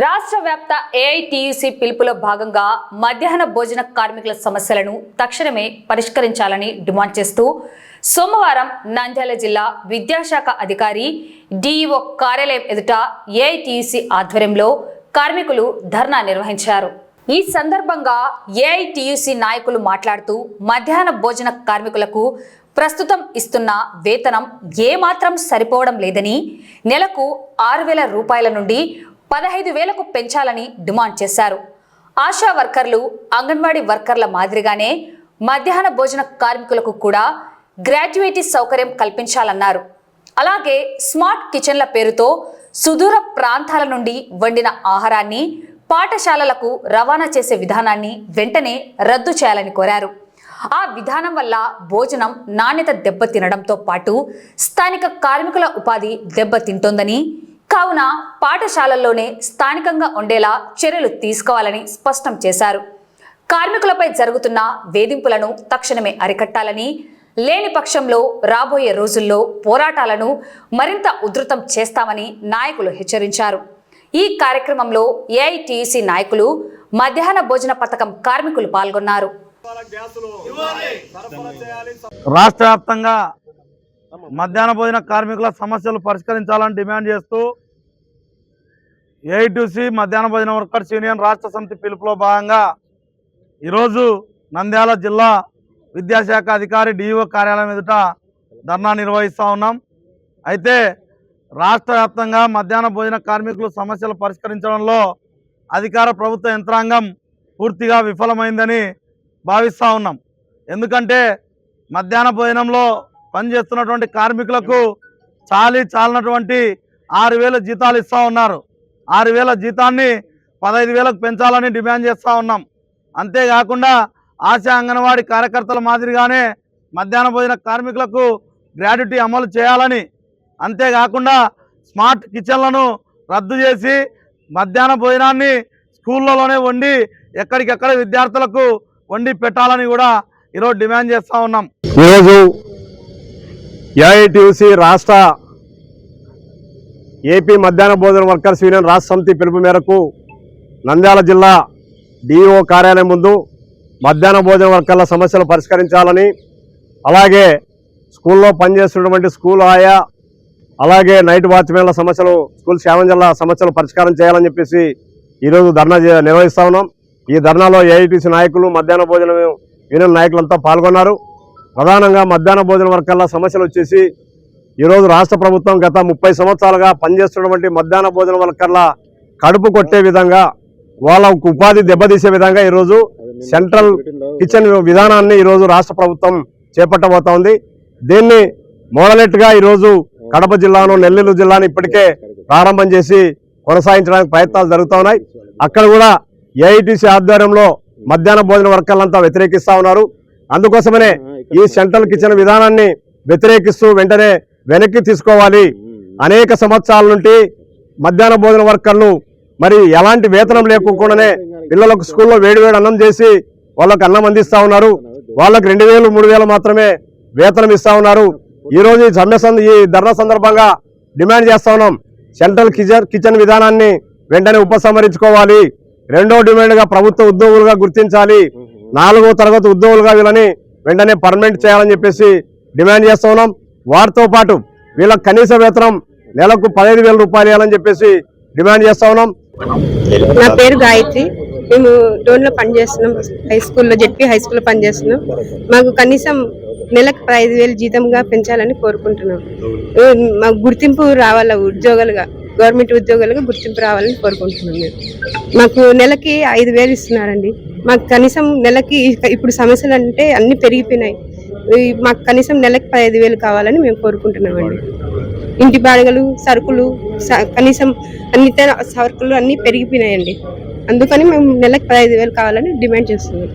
రాష్ట్ర వ్యాప్త ఏఐటీయూసీ పిలుపులో భాగంగా మధ్యాహ్న భోజన కార్మికుల సమస్యలను తక్షణమే పరిష్కరించాలని డిమాండ్ చేస్తూ సోమవారం నంద్యాల జిల్లా విద్యాశాఖ అధికారి డిఈఓ కార్యాలయం ఎదుట ఏఐటీయూసీ ఆధ్వర్యంలో కార్మికులు ధర్నా నిర్వహించారు. ఈ సందర్భంగా ఏఐటీయూసీ నాయకులు మాట్లాడుతూ మధ్యాహ్న భోజన కార్మికులకు ప్రస్తుతం ఇస్తున్న వేతనం ఏమాత్రం సరిపోవడం లేదని, నెలకు 6,000 రూపాయల నుండి 15,000కు పెంచాలని డిమాండ్ చేశారు. ఆశా వర్కర్లు, అంగన్వాడీ వర్కర్ల మాదిరిగానే మధ్యాహ్న భోజన కార్మికులకు కూడా గ్రాట్యుటీ సౌకర్యం కల్పించాలన్నారు. అలాగే స్మార్ట్ కిచెన్ల పేరుతో సుదూర ప్రాంతాల నుండి వండిన ఆహారాన్ని పాఠశాలలకు రవాణా చేసే విధానాన్ని వెంటనే రద్దు చేయాలని కోరారు. ఆ విధానం వల్ల భోజనం నాణ్యత దెబ్బతినడంతో పాటు స్థానిక కార్మికుల ఉపాధి దెబ్బతింటోందని, కావున పాఠశాలల్లోనే స్థానికంగా ఉండేలా చర్యలు తీసుకోవాలని స్పష్టం చేశారు. కార్మికులపై జరుగుతున్న వేధింపులను తక్షణమే అరికట్టాలని, లేని పక్షంలో రాబోయే రోజుల్లో పోరాటాలను మరింత ఉధృతం చేస్తామని నాయకులు హెచ్చరించారు. ఈ కార్యక్రమంలో ఏఐటీయూసీ నాయకులు, మధ్యాహ్న భోజన పథకం కార్మికులు పాల్గొన్నారు. రాష్ట్ర వ్యాప్తంగా మధ్యాహ్న భోజన కార్మికుల సమస్యలు పరిష్కరించాలని డిమాండ్ చేస్తూ ఏఐటీయూసీ మధ్యాహ్న భోజన వర్కర్స్ యూనియన్ రాష్ట్ర సమితి పిలుపులో భాగంగా ఈరోజు నంద్యాల జిల్లా విద్యాశాఖ అధికారి డిఈఓ కార్యాలయం ఎదుట ధర్నా నిర్వహిస్తూ ఉన్నాం. అయితే రాష్ట్ర వ్యాప్తంగా మధ్యాహ్న భోజన కార్మికుల సమస్యలు పరిష్కరించడంలో అధికార ప్రభుత్వ యంత్రాంగం పూర్తిగా విఫలమైందని భావిస్తూ ఉన్నాం. ఎందుకంటే మధ్యాహ్న భోజనంలో పనిచేస్తున్నటువంటి కార్మికులకు చాలినటువంటి 6,000 జీతాలు ఇస్తూ ఉన్నారు. 6,000 జీతాన్ని 15,000కు పెంచాలని డిమాండ్ చేస్తూ ఉన్నాం. అంతేకాకుండా ఆశా అంగన్వాడీ కార్యకర్తల మాదిరిగానే మధ్యాహ్న భోజన కార్మికులకు గ్రాట్యుటీ అమలు చేయాలని, అంతేకాకుండా స్మార్ట్ కిచెన్లను రద్దు చేసి మధ్యాహ్న భోజనాన్ని స్కూళ్ళలోనే వండి ఎక్కడికెక్కడ విద్యార్థులకు వండి పెట్టాలని కూడా ఈరోజు డిమాండ్ చేస్తూ ఉన్నాం. ఈరోజు ఏఐటీయూసీ రాష్ట్ర ఏపీ మధ్యాహ్న భోజన వర్కర్స్ యూనియన్ రాష్ట్ర సమితి పిలుపు మేరకు నంద్యాల జిల్లా డిఓ కార్యాలయం ముందు మధ్యాహ్న భోజన వర్కర్ల సమస్యలు పరిష్కరించాలని, అలాగే స్కూల్లో పనిచేస్తున్నటువంటి స్కూల్ ఆయా, అలాగే నైట్ వాచ్మెన్ల సమస్యలు, స్కూల్ సేవంజర్ల సమస్యలు పరిష్కారం చేయాలని చెప్పేసి ఈరోజు ధర్నా నిర్వహిస్తూ ఉన్నాం. ఈ ధర్నాలో ఏఐటీసీ నాయకులు, మధ్యాహ్న భోజన యూనియన్ నాయకులంతా పాల్గొన్నారు. ప్రధానంగా మధ్యాహ్న భోజన వర్కర్ల సమస్యలు వచ్చేసి ఈరోజు రాష్ట్ర ప్రభుత్వం గత 30 సంవత్సరాలుగా పనిచేస్తున్నటువంటి మధ్యాహ్న భోజన వర్కర్ల కడుపు కొట్టే విధంగా, వాళ్ళ ఉపాధి దెబ్బతీసే విధంగా ఈరోజు సెంట్రల్ కిచెన్ విధానాన్ని ఈరోజు రాష్ట్ర ప్రభుత్వం చేపట్టబోతా ఉంది. దీన్ని మోడలెట్గా ఈరోజు కడప జిల్లాను, నెల్లూరు జిల్లాను ఇప్పటికే ప్రారంభం చేసి కొనసాగించడానికి ప్రయత్నాలు జరుగుతూ ఉన్నాయి. అక్కడ కూడా ఏఐటీసీ ఆధ్వర్యంలో మధ్యాహ్న భోజన వర్కర్లంతా వ్యతిరేకిస్తూ ఉన్నారు. అందుకోసమనే ఈ సెంట్రల్ కిచెన్ విధానాన్ని వ్యతిరేకిస్తూ వెంటనే వెనక్కి తీసుకోవాలి. అనేక సంవత్సరాల నుండి మధ్యాహ్న భోజన వర్కర్లు మరి ఎలాంటి వేతనం లేకుండానే పిల్లలకు స్కూల్లో వేడి అన్నం చేసి వాళ్ళకు అన్నం అందిస్తూ ఉన్నారు. వాళ్ళకు 2,000, 3,000 మాత్రమే వేతనం ఇస్తూ ఉన్నారు. ఈరోజు ఈ ధర్నా సందర్భంగా డిమాండ్ చేస్తా ఉన్నాం, సెంట్రల్ కిచెన్ విధానాన్ని వెంటనే ఉపసంహరించుకోవాలి. రెండో డిమాండ్గా ప్రభుత్వ ఉద్యోగులుగా గుర్తించాలి. 4వ తరగతి ఉద్యోగులుగా వీళ్ళని వెంటనే పర్మనెంట్ చేయాలని చెప్పేసి డిమాండ్ చేస్తూ ఉన్నాం. వారితో పాటు వీళ్ళకి కనీస వేతనం నెలకు 15,000 రూపాయలు ఇవ్వాలని చెప్పేసి డిమాండ్ చేస్తూ ఉన్నాం. నా పేరు గాయత్రి. మేము డోన్లో పనిచేస్తున్నాం, హై స్కూల్లో, జెడ్పీ హై స్కూల్లో పనిచేస్తున్నాం. మాకు కనీసం నెలకు 15,000 జీతంగా పెంచాలని కోరుకుంటున్నాం. మాకు గుర్తింపు రావాల, ఉద్యోగాలుగా, గవర్నమెంట్ ఉద్యోగాలుగా గుర్తింపు రావాలని కోరుకుంటున్నాం. మాకు నెలకి 5,000 ఇస్తున్నారండి. మాకు కనీసం నెలకి, ఇప్పుడు సమస్యలు అంటే అన్ని పెరిగిపోయినాయి, మాకు కనీసం నెలకి 15,000 కావాలని మేము కోరుకుంటున్నామండి. ఇంటి బాడుగలు, సరుకులు, కనీసం అన్ని సరుకులు అన్నీ పెరిగిపోయినాయండి. అందుకని మేము నెలకి 15,000 కావాలని డిమాండ్ చేస్తున్నాం.